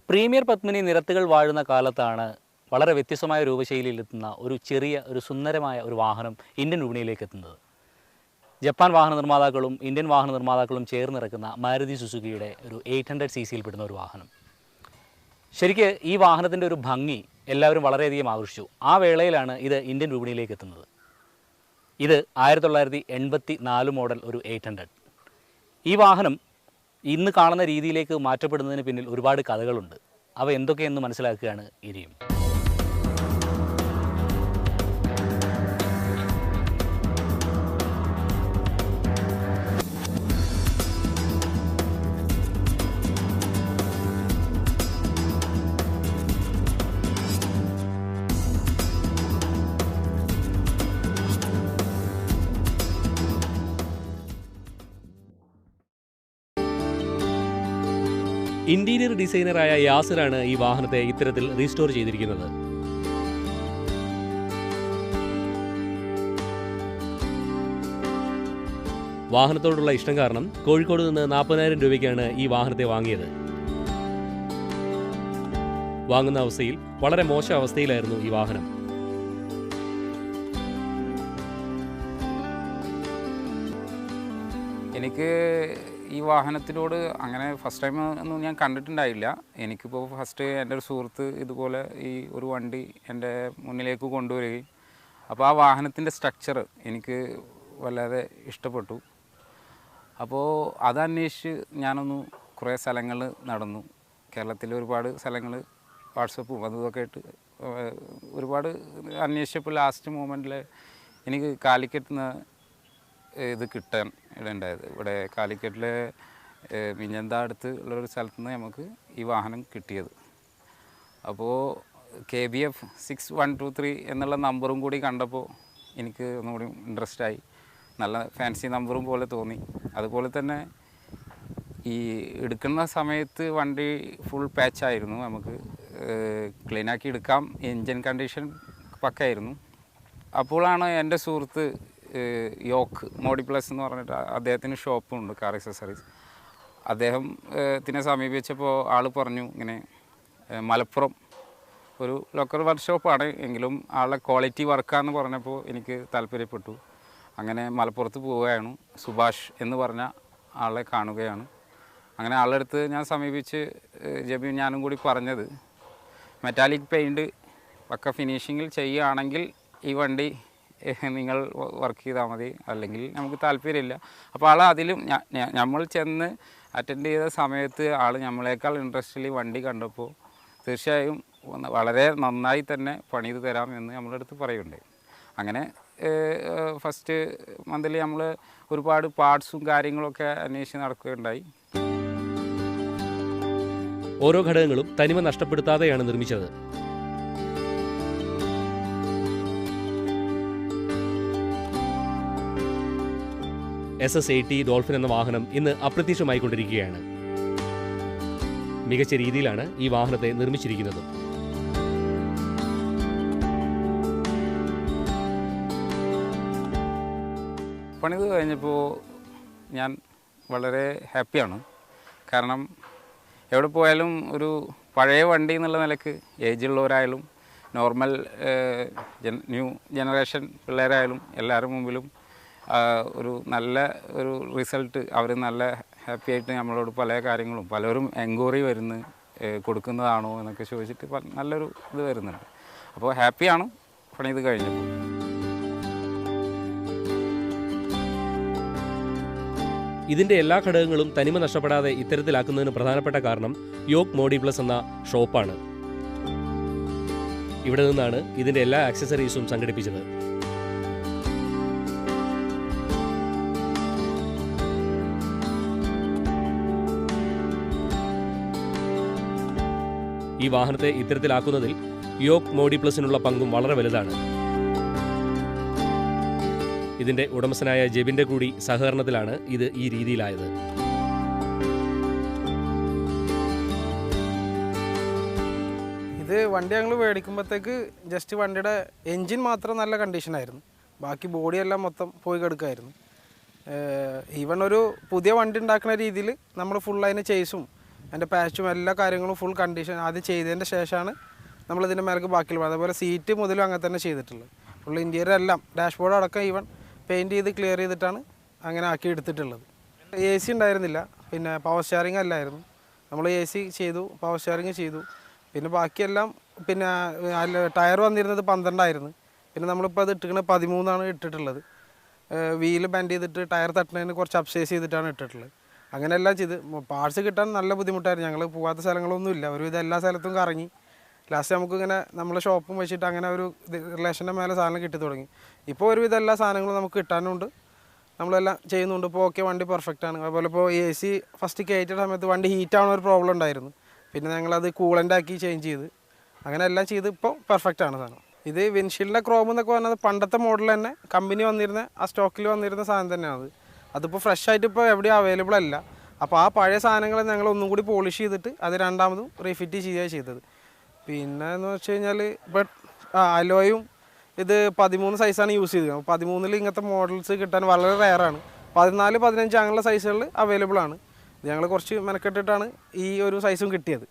Premier Padmini നിരത്തുകൾ വാഴുന്ന കാലത്താണ് വളരെ വ്യത്യസ്തമായ രൂപശൈലിയിലെത്തുന്ന ഒരു സുന്ദരമായ ഒരു വാഹനം ഇന്ത്യൻ വിപണിയിലേക്ക് എത്തുന്നത്. ജപ്പാൻ വാഹന നിർമ്മാതാക്കളും ഇന്ത്യൻ വാഹന നിർമ്മാതാക്കളും ചേർന്നിറക്കുന്ന മാരുതി സുസുക്കിയുടെ ഒരു 800 cc പെടുന്ന ഒരു വാഹനം. ശരിക്ക് ഈ വാഹനത്തിൻ്റെ ഒരു ഭംഗി എല്ലാവരും വളരെയധികം ആകർഷിച്ചു. ആ വേളയിലാണ് ഇത് ഇന്ത്യൻ വിപണിയിലേക്ക് എത്തുന്നത്. ഇത് 1984 മോഡൽ ഒരു 800. ഈ വാഹനം ഇന്ന് കാണുന്ന രീതിയിലേക്ക് മാറ്റപ്പെടുന്നതിന് പിന്നിൽ ഒരുപാട് കഥകളുണ്ട്. അവ എന്തൊക്കെയെന്ന് മനസ്സിലാക്കുകയാണ് ഇനിയും. ഇന്റീരിയർ ഡിസൈനറായ യാസിറാണ് ഈ വാഹനത്തെ ഇത്തരത്തിൽ റീസ്റ്റോർ ചെയ്തിരിക്കുന്നത്. വാഹനത്തോടുള്ള ഇഷ്ടം കാരണം കോഴിക്കോട് നിന്ന് 40,000 രൂപയ്ക്കാണ് ഈ വാഹനത്തെ വാങ്ങിയത്. വാങ്ങുന്ന അവസ്ഥയിൽ വളരെ മോശം അവസ്ഥയിലായിരുന്നു ഈ വാഹനം. എനിക്ക് ഈ വാഹനത്തിനോട് അങ്ങനെ ഫസ്റ്റ് ടൈം ഒന്നും ഞാൻ കണ്ടിട്ടുണ്ടായില്ല. എനിക്കിപ്പോൾ ഫസ്റ്റ് എൻ്റെ ഒരു സുഹൃത്ത് ഇതുപോലെ ഈ ഒരു വണ്ടി എൻ്റെ മുന്നിലേക്ക് കൊണ്ടുവരികയും അപ്പോൾ ആ വാഹനത്തിൻ്റെ സ്ട്രക്ചർ എനിക്ക് വളരെ ഇഷ്ടപ്പെട്ടു. അപ്പോൾ അതന്വേഷിച്ച് ഞാനൊന്ന് കുറേ സ്ഥലങ്ങൾ നടന്നു. കേരളത്തിലെ ഒരുപാട് സ്ഥലങ്ങൾ വാട്സപ്പും അതൊക്കെ ആയിട്ട് ഒരുപാട് അന്വേഷിച്ചപ്പോൾ ലാസ്റ്റ് മൊമെൻറ്റിൽ എനിക്ക് കാലിക്കറ്റ് ഇത് കിട്ടാൻ ഇടയുണ്ടായത്. ഇവിടെ കാലിക്കറ്റിലെ മിഞ്ഞന്ത അടുത്ത് ഉള്ളൊരു സ്ഥലത്ത് നിന്ന് നമുക്ക് ഈ വാഹനം കിട്ടിയത്. അപ്പോൾ KBF 6123 എന്നുള്ള നമ്പറും കൂടി കണ്ടപ്പോൾ എനിക്ക് ഒന്നുകൂടി ഇൻട്രസ്റ്റായി. നല്ല ഫാൻസി നമ്പറും പോലെ തോന്നി. അതുപോലെ തന്നെ ഈ എടുക്കുന്ന സമയത്ത് വണ്ടി ഫുൾ പാച്ചായിരുന്നു. നമുക്ക് ക്ലീനാക്കി എടുക്കാം. എൻജിൻ കണ്ടീഷൻ പക്കയായിരുന്നു. അപ്പോഴാണ് എൻ്റെ സുഹൃത്ത് യോക്ക് മോഡി പ്ലസ് എന്ന് പറഞ്ഞിട്ട് അദ്ദേഹത്തിന് ഷോപ്പുണ്ട്, കാർ അക്സസറീസ്. അദ്ദേഹത്തിനെ സമീപിച്ചപ്പോൾ ആൾ പറഞ്ഞു ഇങ്ങനെ മലപ്പുറം ഒരു ലോക്കൽ വർക്ക്ഷോപ്പാണ് എങ്കിലും ആളുടെ ക്വാളിറ്റി വർക്കാന്ന് പറഞ്ഞപ്പോൾ എനിക്ക് താല്പര്യപ്പെട്ടു. അങ്ങനെ മലപ്പുറത്ത് പോവുകയാണ്. സുഭാഷ് എന്ന് പറഞ്ഞ ആളെ കാണുകയാണ്. അങ്ങനെ ആളുടെ അടുത്ത് ഞാൻ സമീപിച്ച് ജബി ഞാനും കൂടി പറഞ്ഞത് മെറ്റാലിക് പെയിൻറ്റ് പക്ക ഫിനിഷിങ്ങിൽ ചെയ്യുകയാണെങ്കിൽ ഈ വണ്ടി നിങ്ങൾ വർക്ക് ചെയ്താൽ മതി, അല്ലെങ്കിൽ നമുക്ക് താല്പര്യമില്ല. അപ്പോൾ ആൾ അതിലും നമ്മൾ ചെന്ന് അറ്റൻഡ് ചെയ്ത സമയത്ത് ആൾ നമ്മളെക്കാൾ ഇൻട്രസ്റ്റിൽ വണ്ടി കണ്ടപ്പോൾ തീർച്ചയായും വളരെ നന്നായി തന്നെ പണിത് തരാം എന്ന് നമ്മളുടെ അടുത്ത് പറയുന്നുണ്ട്. അങ്ങനെ ഫസ്റ്റ് മന്തിൽ നമ്മൾ ഒരുപാട് പാർട്സും കാര്യങ്ങളൊക്കെ അന്വേഷിച്ച് നടക്കുകയുണ്ടായി. ഓരോ ഘടകങ്ങളും തനിമ നഷ്ടപ്പെടുത്താതെയാണ് നിർമ്മിച്ചത്. SS80 ഡോൾഫിൻ എന്ന വാഹനം ഇന്ന് അപ്രത്യക്ഷമായിക്കൊണ്ടിരിക്കുകയാണ്. മികച്ച രീതിയിലാണ് ഈ വാഹനത്തെ നിർമ്മിച്ചിരിക്കുന്നത്. പണിത് കഴിഞ്ഞപ്പോൾ ഞാൻ വളരെ ഹാപ്പിയാണ്. കാരണം എവിടെ പോയാലും ഒരു പഴയ വണ്ടി എന്നുള്ള നിലക്ക് ഏജുള്ളവരായാലും നോർമൽ ന്യൂ ജനറേഷൻ പിള്ളേരായാലും എല്ലാവരുടെ മുമ്പിലും ഒരു നല്ല ഒരു റിസൾട്ട് അവർ നല്ല ഹാപ്പി ആയിട്ട് നമ്മളോട് പല കാര്യങ്ങളും പലരും എൻക്വയറി വരുന്നു കൊടുക്കുന്നതാണോ എന്നൊക്കെ ചോദിച്ചിട്ട് നല്ലൊരു ഇത് വരുന്നുണ്ട്. അപ്പോൾ ഹാപ്പിയാണ് പണിത് കഴിഞ്ഞപ്പോൾ. ഇതിൻ്റെ എല്ലാ ഘടകങ്ങളും തനിമ നഷ്ടപ്പെടാതെ ഇത്തരത്തിലാക്കുന്നതിന് പ്രധാനപ്പെട്ട കാരണം യോക്ക് മോഡി പ്ലസ് എന്ന ഷോപ്പാണ്. ഇവിടെ നിന്നാണ് ഇതിൻ്റെ എല്ലാ ആക്സസറീസും സംഘടിപ്പിച്ചത്. ഈ വാഹനത്തെ ഇത്തരത്തിലാക്കുന്നതിൽ യോക്ക് മോഡി പ്ലസിനുള്ള പങ്കും വളരെ വലുതാണ്. ഇതിൻ്റെ ഉടമസ്ഥനായ ജെബിൻ്റെ കൂടി സഹകരണത്തിലാണ് ഇത് ഈ രീതിയിലായത്. ഇത് വണ്ടി ഞങ്ങൾ മേടിക്കുമ്പോഴത്തേക്ക് ജസ്റ്റ് വണ്ടിയുടെ എൻജിൻ മാത്രം നല്ല കണ്ടീഷനായിരുന്നു. ബാക്കി ബോഡിയെല്ലാം മൊത്തം പോയി കിടക്കുമായിരുന്നു. ഈവൺ ഒരു പുതിയ വണ്ടി ഉണ്ടാക്കുന്ന രീതിയിൽ നമ്മൾ ഫുൾ അതിന് ചേസും അതിൻ്റെ പാച്ചും എല്ലാ കാര്യങ്ങളും ഫുൾ കണ്ടീഷൻ ആദ്യം ചെയ്തതിൻ്റെ ശേഷമാണ് നമ്മളിതിൻ്റെ മേലേക്ക് ബാക്കിയുള്ള അതേപോലെ സീറ്റ് മുതലും അങ്ങനെ തന്നെ ചെയ്തിട്ടുള്ളത്. ഫുൾ ഇൻറ്റീരിയർ എല്ലാം ഡാഷ്ബോർഡ് അടക്കം ഈവൻ പെയിൻറ്റ് ചെയ്ത് ക്ലിയർ ചെയ്തിട്ടാണ് അങ്ങനെ ആക്കി എടുത്തിട്ടുള്ളത്. AC ഉണ്ടായിരുന്നില്ല, പിന്നെ പവർ സ്റ്റിയറിംഗ് അല്ലായിരുന്നു. നമ്മൾ AC ചെയ്തു, പവർ സ്റ്റിയറിംഗ് ചെയ്തു. പിന്നെ ബാക്കിയെല്ലാം പിന്നെ ടയർ വന്നിരുന്നത് 12 ആയിരുന്നു. പിന്നെ നമ്മളിപ്പോൾ അത് ഇട്ടിരിക്കുന്നത് 13 ഇട്ടിട്ടുള്ളത്. വീല് ബെൻഡ് ചെയ്തിട്ട് ടയർ തട്ടുന്നതിന് കുറച്ച് അപ്സൈസ് ചെയ്തിട്ടാണ് ഇട്ടിട്ടുള്ളത്. അങ്ങനെയെല്ലാം ചെയ്ത് പാർട്സ് കിട്ടാൻ നല്ല ബുദ്ധിമുട്ടായിരുന്നു. ഞങ്ങൾ പോകാത്ത സ്ഥലങ്ങളൊന്നുമില്ല, ഒരുവിധം എല്ലാ സ്ഥലത്തും കറങ്ങി. ലാസ്റ്റ് നമുക്കിങ്ങനെ നമ്മളെ ഷോപ്പും വെച്ചിട്ട് അങ്ങനെ ഒരു റിലേഷൻ്റെ മേലെ സാധനം കിട്ടി തുടങ്ങി. ഇപ്പോൾ ഒരുവിധം എല്ലാ സാധനങ്ങളും നമുക്ക് കിട്ടാനുണ്ട്, നമ്മളെല്ലാം ചെയ്യുന്നുണ്ട്. ഇപ്പോൾ ഓക്കെ, വണ്ടി പെർഫെക്റ്റ് ആണ്. അതുപോലെ ഇപ്പോൾ AC ഫസ്റ്റ് കയറ്റിയ സമയത്ത് വണ്ടി ഹീറ്റാവുന്ന ഒരു പ്രോബ്ലം ഉണ്ടായിരുന്നു. പിന്നെ ഞങ്ങളത് കൂളൻ്റ് ആക്കി ചേഞ്ച് ചെയ്ത് അങ്ങനെ എല്ലാം ചെയ്ത് ഇപ്പോൾ പെർഫെക്റ്റ് ആണ് സാധനം. ഇത് വിൻഷീൽഡിൻ്റെ ക്രോം എന്നൊക്കെ പറഞ്ഞത് പണ്ടത്തെ മോഡൽ തന്നെ കമ്പനി വന്നിരുന്ന ആ സ്റ്റോക്കിൽ വന്നിരുന്ന സാധനം തന്നെയാണ്. അതിപ്പോൾ ഫ്രഷ് ആയിട്ട് ഇപ്പോൾ എവിടെയും അവൈലബിൾ അല്ല. അപ്പോൾ ആ പഴയ സാധനങ്ങൾ ഞങ്ങൾ ഒന്നും കൂടി പോളിഷ് ചെയ്തിട്ട് അത് രണ്ടാമതും റീഫിറ്റ് ചെയ്യുകയാണ് ചെയ്തത്. പിന്നെ എന്ന് വെച്ച് കഴിഞ്ഞാൽ ഇപ്പോൾ അലോയും ഇത് 13 സൈസാണ് യൂസ് ചെയ്തത്. 13 ഇങ്ങനത്തെ മോഡൽസ് കിട്ടാൻ വളരെ റെയറാണ്. 14, 15 അങ്ങനെയുള്ള സൈസുകളിൽ അവൈലബിൾ ആണ്. ഇത് ഞങ്ങൾ കുറച്ച് മെനക്കെട്ടിട്ടാണ് ഈ ഒരു സൈസും കിട്ടിയത്.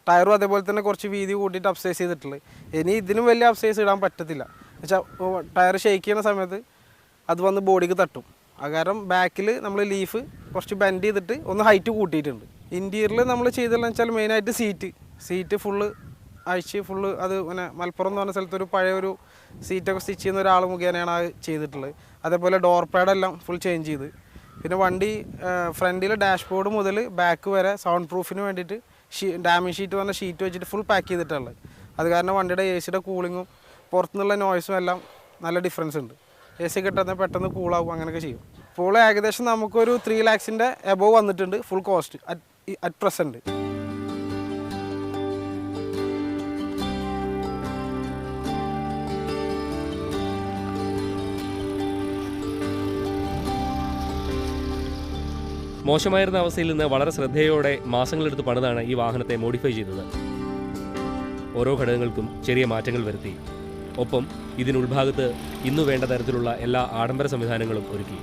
ടയറും അതേപോലെ തന്നെ കുറച്ച് വീതി കൂട്ടിയിട്ട് അപ്സൈസ് ചെയ്തിട്ടുള്ളത്. ഇനി ഇതിനും വലിയ അപ്സൈസ് ഇടാൻ പറ്റത്തില്ല. എന്നുവെച്ചാൽ ടയർ ഷെയ്ക്ക് ചെയ്യുന്ന സമയത്ത് അത് വന്ന് ബോഡിക്ക് തട്ടും. അത് കാരണം ബാക്കിൽ നമ്മൾ ലീഫ് കുറച്ച് ബെൻഡ് ചെയ്തിട്ട് ഒന്ന് ഹൈറ്റ് കൂട്ടിയിട്ടുണ്ട്. ഇൻറ്റീരിയറിൽ നമ്മൾ ചെയ്തതെന്ന് വെച്ചാൽ മെയിനായിട്ട് സീറ്റ് ഫുള്ള് അഴിച്ച് ഫുള്ള് അത് പിന്നെ മലപ്പുറം എന്ന് പറഞ്ഞ സ്ഥലത്തൊരു പഴയ ഒരു സീറ്റൊക്കെ സ്റ്റിച്ച് ചെയ്യുന്ന ഒരാൾ മുഖേനയാണ് അത് ചെയ്തിട്ടുള്ളത്. അതേപോലെ ഡോർ പാഡെല്ലാം ഫുൾ ചേഞ്ച് ചെയ്ത്. പിന്നെ വണ്ടി ഫ്രണ്ടിൽ ഡാഷ്ബോർഡ് മുതൽ ബാക്ക് വരെ സൗണ്ട് പ്രൂഫിന് വേണ്ടിയിട്ട് ഡാമിങ് ഷീറ്റ് പറഞ്ഞ ഷീറ്റ് വെച്ചിട്ട് ഫുൾ പാക്ക് ചെയ്തിട്ടുള്ളത്. അത് കാരണം വണ്ടിയുടെ AC കൂളിങ്ങും പുറത്തുനിന്നുള്ള നോയ്സും എല്ലാം നല്ല ഡിഫറൻസ് ഉണ്ട്. AC കിട്ടുന്ന പെട്ടെന്ന് കൂളാവും, അങ്ങനെയൊക്കെ ചെയ്യും. ഇപ്പോൾ ഏകദേശം നമുക്കൊരു 3 lakhs എബോവ് വന്നിട്ടുണ്ട് ഫുൾ കോസ്റ്റ് അറ്റ് പ്രസൻറ്റ്. മോശമായിരുന്ന അവസ്ഥയിൽ നിന്ന് വളരെ ശ്രദ്ധയോടെ മാസങ്ങളെടുത്ത് പണിതാണ് ഈ വാഹനത്തെ മോഡിഫൈ ചെയ്തത്. ഓരോ ഘടകങ്ങൾക്കും ചെറിയ മാറ്റങ്ങൾ വരുത്തി. ഒപ്പം ഇതിനുൾഭാഗത്ത് ഇന്നു വേണ്ട തരത്തിലുള്ള എല്ലാ ആഡംബര സംവിധാനങ്ങളും ഒരുക്കി.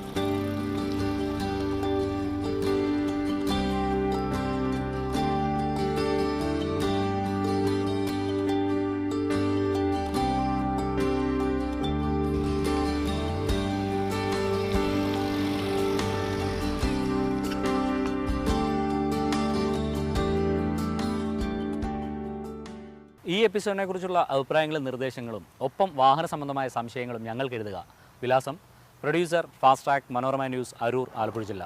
ഈ എപ്പിസോഡിനെ കുറിച്ചുള്ള അഭിപ്രായങ്ങളും നിർദ്ദേശങ്ങളും ഒപ്പം വാഹന സംബന്ധമായ സംശയങ്ങളും ഞങ്ങൾക്ക് എഴുതുക. വിലാസം: producer, fast track, Manorama news, Aroor, Alappuzha ജില്ല.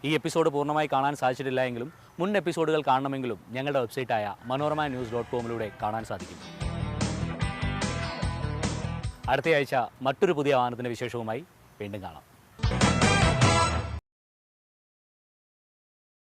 ഈ എപ്പിസോഡ് പൂർണ്ണമായി കാണാൻ സാധിച്ചിട്ടില്ല എങ്കിലും മുൻ എപ്പിസോഡുകൾ കാണണമെങ്കിലും ഞങ്ങളുടെ വെബ്സൈറ്റായ manoramnews.com കാണാൻ സാധിക്കും. അടുത്തയാഴ്ച മറ്റൊരു പുതിയ വാഹനത്തിൻ്റെ വിശേഷവുമായി വീണ്ടും കാണാം.